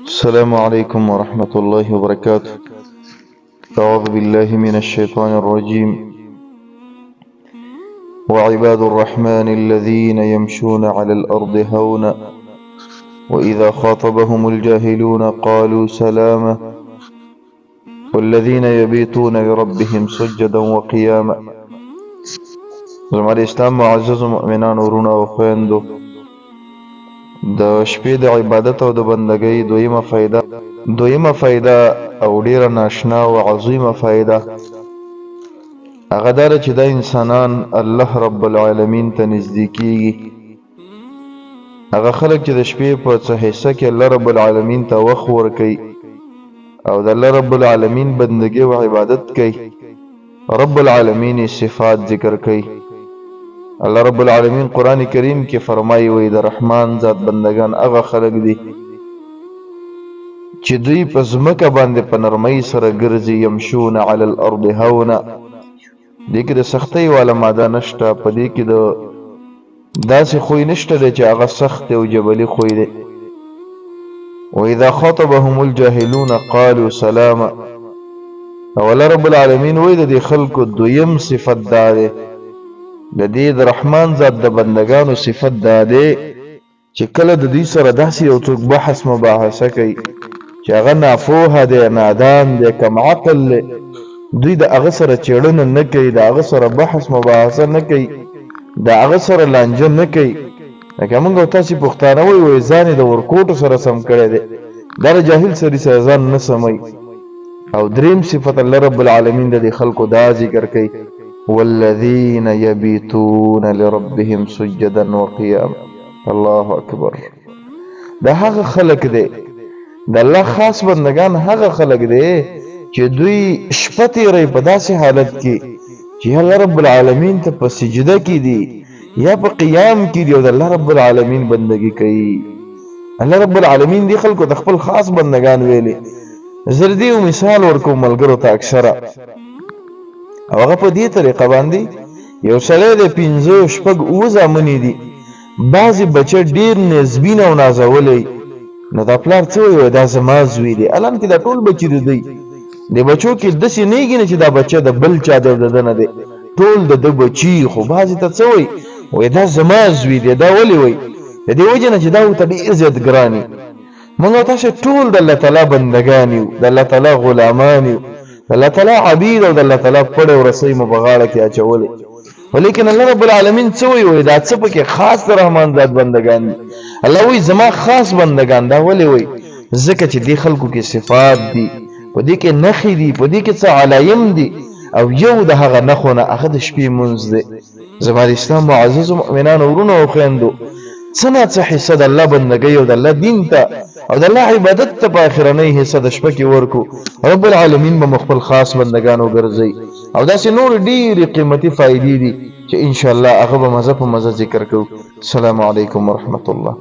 السلام عليكم ورحمة الله وبركاته. أعوذ بالله من الشيطان الرجيم. وعباد الرحمن الذين يمشون على الأرض هونا وإذا خاطبهم الجاهلون قالوا سلاما والذين يبيتون لربهم سجدا وقياما. زمال اسلام معزز مؤمنان ورونه او خويندو، د شپې د عبادت او د بندګۍ دویمه فایده او ډیره ناشنا او عظیمه فایده هغه دا چې د انسانان الله رب العالمین ته نږدې کیږي. هغه خلک چې د شپې په څه حصه کې الله رب العالمین ته وخت ورکوي او د الله رب العالمین بندګۍ او عبادت کوي، رب العالمین صفات ذکر کوي. الله رب العالمین قرآن کریم کې فرمایي وي د رحمان ذات بندگان هغه خلک دي چې دوی په ځمکه باندې په نرمۍ سره ګرځي، یمشون علی الارض هونا. دې کې د سختۍ والا ماده نشته، په دې کې د داسې خوی نشته دی چې هغه سخت او جبلي خوی دی. واذا خاطبهم الجاهلون قالوا سلاما. او الله رب العالمین وایي د دې خلکو دویم صفت دا دی، د دې د رحمان ذات د بندگانو صفت دا دی چې کله د دوی سره داسې یو څوک بحث مباحثه کوي چې هغه ناپوهه دی، نادان دی، کم عقل دی، دوی د هغه سره څېړنه نه کوي، د هغه سره بحث مباحثه نه کوي، د هغه سره لانجه نه کوي. لکه موږ او تاسې پښتانه وایي ځان یې د ورکوټو سره سم کړی دی، دا د جاهل سړي سره ځان نه سموي. او دریم صفت الله رب العالمین د دې خلکو دا ذکر کوي، والذین یبیتون لربهم سجدا وقیاما. الله اکبر. دا هغه خلک دی، د الله خاص بندگان هغه خلک دی چې دوی شپه تیروي په داسې حالت کې چې الله رب العالمین ته په سجده کې دي یا په قیام کې دي او د الله رب العالمین بندگی کوي. الله رب العالمین دی خلکو د خپل خاص بندگان ویلي. زردی او مثال ورکوم ملګرو ته اکثره، او هغه په دې طریقه باندې یو سړی د 5 شپږ 9 زامنې دي، بعضې بچه ډېر نسبین او نازولی، نو دا پلار څه وایي دا زما زوی دی، الان کې دا ټول بچي د دی د بچو کې داسې نه کېږي چې دا بچه د بل چا د ده نه دی، ټول د ده بچي. خو بعضې ته څه وایي دا زما زوی دی. دا ولې وایي؟ د دې وجې نه چې دا ورته ډېر زیات ګران وي. موږ او تاسې ټول د الله تعالی بندګان یو، د الله تعالی غلامان یو، د الله تعالی عبید او د الله تعالی پړې او رسۍ مو په غاړه کې اچولې. ولیکن الله رب العالمین څه وایي؟ دا څه پکې خاص د رحمان ذات بندگان دي. الله وایي زما خاص بندگان. دا ولې وایي؟ ځکه چې دې خلکو کې صفات دي، په دې کې نښې دي، په دې کې څه علایم دي، او یو د هغه نښو نه هغه د شپې مونځ دی. زما د اسلام معززو مؤمنانو ورونو او خویندو، څه نه څه حصه د الله بندګۍ او د الله دین ته او د الله عبادت ته په اخرنۍ حصه د شپه کې ورکو، رب العالمین به خپل خاص بندگان وګرځي. او داسې نور ډېرې قیمتي فایدې دي چې ان شاء الله هغه به مزه په مزه ذکر کوو. السلام علیکم ورحمت الله.